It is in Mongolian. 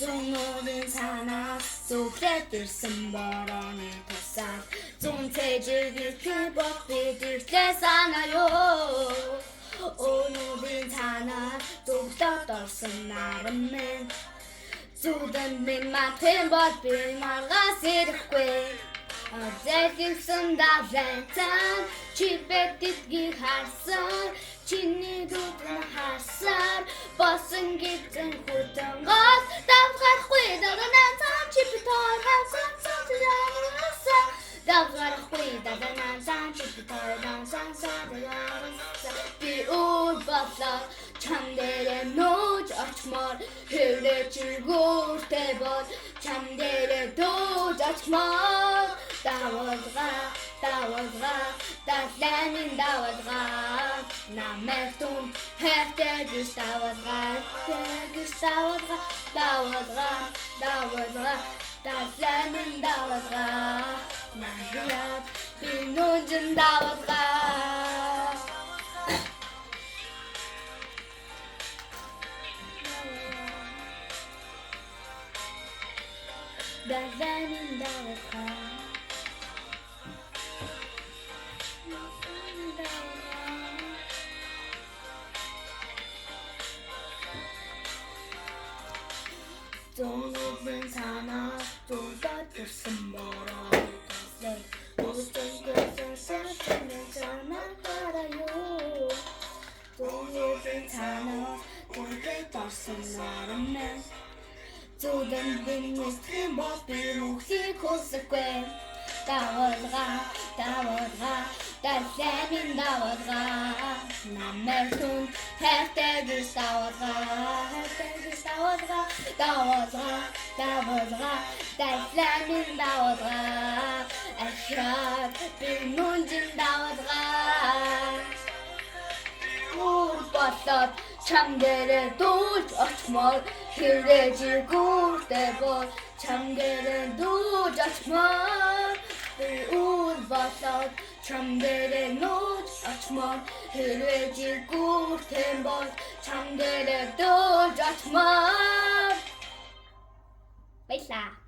Зүүнүүдийн санаас зүглээд ирсэн борооны тусаар зүүн цэжигээ бод бидэрлээ санаа ёо Өнөөдрийн санаас зүглээд орсон наран минь Зүудан минь матхэн бод би маргаас ирэхгүй Зэлгсэн давлэнцан чи бэддгийг харсан Чиний дүүтэн харсаар босон гитэн хүтэн гол давгарахгүй даданан цан чи битор хасан цаадяаса давгарахгүй даданан цан чи битор дан цаадяаса би ул болоо чам дээрээ нууж очмоор хэвлэж чиргүүртэй бол чам дээрээ дууж очмоор давалгаа далайн давалгаа намайг түн хайртай гэж давалгаа далайн давалгаа наяад би нүжин давалгаа далайн давалгаа Зүүнүүдийн санаас зүглээд ирсэн борооны тусаар Зүүнүүдийн санаас зүглээд орсон наран минь Зүудан минь мэдхэн бод би мөнхийг хүсэхгүй Давалгаа далайн давалгаа намайг түн хайртай гэж давалгаа далайн давалгаа ахраад би нүжин давалгаа Ур болоод чам дээрээ дуулж очмоор хэвлэж иргүүртэй бол чам дээрээ дуулж очмоор би ур болоод чам дээрээ нууж очмоор хэвлэж иргүүртэй бол чам дээрээ дуулж очмоор Баярлалаа